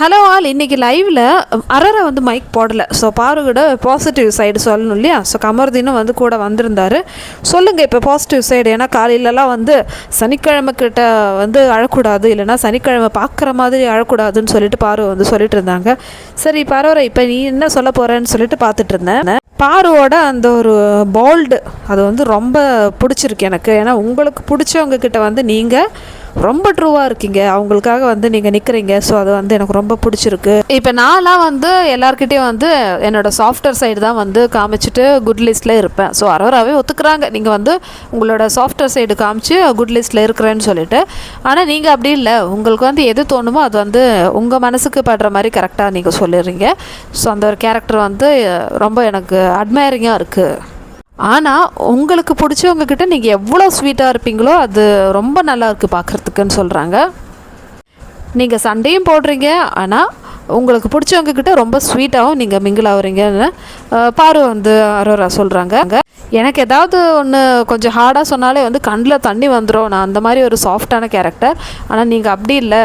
Hello all, இன்றைக்கி லைவில் அரரை வந்து மைக் போடலை. ஸோ பாருகிட்ட பாசிட்டிவ் சைடு சொல்லணும் இல்லையா? ஸோ கமருதீனும் வந்து கூட வந்திருந்தார். சொல்லுங்கள் இப்போ பாசிட்டிவ் சைடு. ஏன்னா காலையிலலாம் வந்து சனிக்கிழமை கிட்ட வந்து அழக்கூடாது, இல்லைனா சனிக்கிழமை பார்க்குற மாதிரி அழக்கூடாதுன்னு சொல்லிட்டு பாரு வந்து சொல்லிட்டு இருந்தாங்க. சரி பரவாயில்ல, இப்போ நீ என்ன சொல்ல போகிறேன்னு சொல்லிட்டு பார்த்துட்டு இருந்தேன். பாருவோட அந்த ஒரு போல்டு அது வந்து ரொம்ப பிடிச்சிருக்கு எனக்கு. ஏன்னா உங்களுக்கு பிடிச்சவங்க கிட்ட வந்து நீங்கள் ரொம்ப ட்ரூவாக இருக்கீங்க, அவங்களுக்காக வந்து நீங்கள் நிற்கிறீங்க. ஸோ அது வந்து எனக்கு ரொம்ப பிடிச்சிருக்கு. இப்போ நான்லாம் வந்து எல்லாருக்கிட்டையும் வந்து என்னோடய சாஃப்ட்வேர் சைடு தான் வந்து காமிச்சிட்டு குட் லிஸ்ட்டில் இருப்பேன். ஸோ அரோராவே ஒத்துக்கிறாங்க, நீங்கள் வந்து உங்களோட சாஃப்ட்வேர் சைடு காமிச்சு குட் லிஸ்ட்டில் இருக்கிறேன்னு சொல்லிட்டு. ஆனால் நீங்கள் அப்படி இல்லை, உங்களுக்கு வந்து எது தோணுமோ அது வந்து உங்கள் மனசுக்கு படுற மாதிரி கரெக்டாக நீங்கள் சொல்லிடுறீங்க. ஸோ அந்த ஒரு கேரக்டர் வந்து ரொம்ப எனக்கு அட்மைரிங்காக இருக்குது. ஆனால் உங்களுக்கு பிடிச்சவங்கக்கிட்ட நீங்கள் எவ்வளோ ஸ்வீட்டாக இருப்பீங்களோ அது ரொம்ப நல்லா இருக்குது பார்க்குறதுக்குன்னு சொல்கிறாங்க. நீங்கள் சண்டையும் போடுறீங்க, ஆனால் உங்களுக்கு பிடிச்சவங்கக்கிட்ட ரொம்ப ஸ்வீட்டாகவும் நீங்கள் மிங்கிள் ஆகுறீங்கன்னு பாரு வந்து அரோரா சொல்கிறாங்க. எனக்கு ஏதாவது ஒன்று கொஞ்சம் ஹார்டாக சொன்னாலே வந்து கண்ணில் தண்ணி வந்துடும். நான் அந்த மாதிரி ஒரு சாஃப்டான கேரக்டர். ஆனால் நீங்கள் அப்படி இல்லை,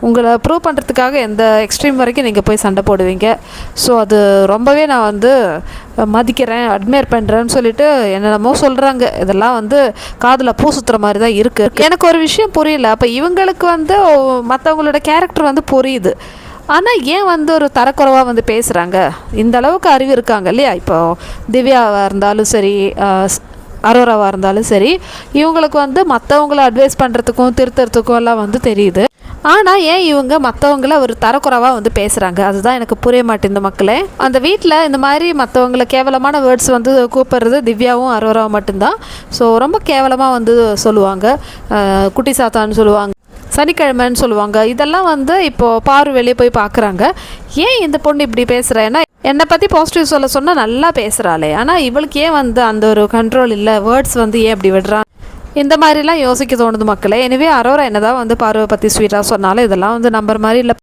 உங்களை ப்ரூவ் பண்ணுறதுக்காக எந்த எக்ஸ்ட்ரீம் வரைக்கும் நீங்கள் போய் சண்டை போடுவீங்க. ஸோ அது ரொம்பவே நான் வந்து மதிக்கிறேன், அட்மையர் பண்ணுறேன்னு சொல்லிட்டு என்னென்னமோ சொல்கிறாங்க. இதெல்லாம் வந்து காதில் பூ சுற்றுற மாதிரி தான் இருக்குது. எனக்கு ஒரு விஷயம் புரியல. அப்போ இவங்களுக்கு வந்து மற்றவங்களோட கேரக்டர் வந்து புரியுது, ஆனால் ஏன் வந்து ஒரு தரக்குறைவாக வந்து பேசுகிறாங்க? இந்த அளவுக்கு அறிவு இருக்காங்க இல்லையா? இப்போது திவ்யாவாக இருந்தாலும் சரி, அரோராவாக இருந்தாலும் சரி, இவங்களுக்கு வந்து மற்றவங்கள அட்வைஸ் பண்ணுறதுக்கும் திருத்துறதுக்கும் எல்லாம் வந்து தெரியுது. ஆனால் ஏன் இவங்க மற்றவங்கள ஒரு தரக்குறைவாக வந்து பேசுகிறாங்க? அதுதான் எனக்கு புரிய மாட்டேங்குது மக்களே. அந்த வீட்டில் இந்த மாதிரி மற்றவங்கள கேவலமான வேர்ட்ஸ் வந்து கூப்பிட்றது திவ்யாவும் அரோராவும் மட்டும்தான். ஸோ ரொம்ப கேவலமாக வந்து சொல்லுவாங்க. குட்டி சாத்தான்னு சொல்லுவாங்க, சனிக்கிழமைன்னு சொல்லுவாங்க. இதெல்லாம் வந்து இப்போது பாரு வெளியே போய் பார்க்குறாங்க. ஏன் இந்த பொண்ணு இப்படி பேசுகிறேன்னா, என்னை பற்றி பாசிட்டிவ் சொல்ல சொன்னால் நல்லா பேசுகிறாளே, ஆனால் இவளுக்கு ஏன் வந்து அந்த ஒரு கண்ட்ரோல் இல்லை, வேர்ட்ஸ் வந்து ஏன் இப்படி விடுறான், இந்த மாதிரிலாம் யோசிக்க தோணுது மக்களே. எனவே அரோரா என்னதான் வந்து பாருவை பற்றி ஸ்வீட்டாக சொன்னாலும் இதெல்லாம் வந்து நம்புற மாதிரி இல்லை.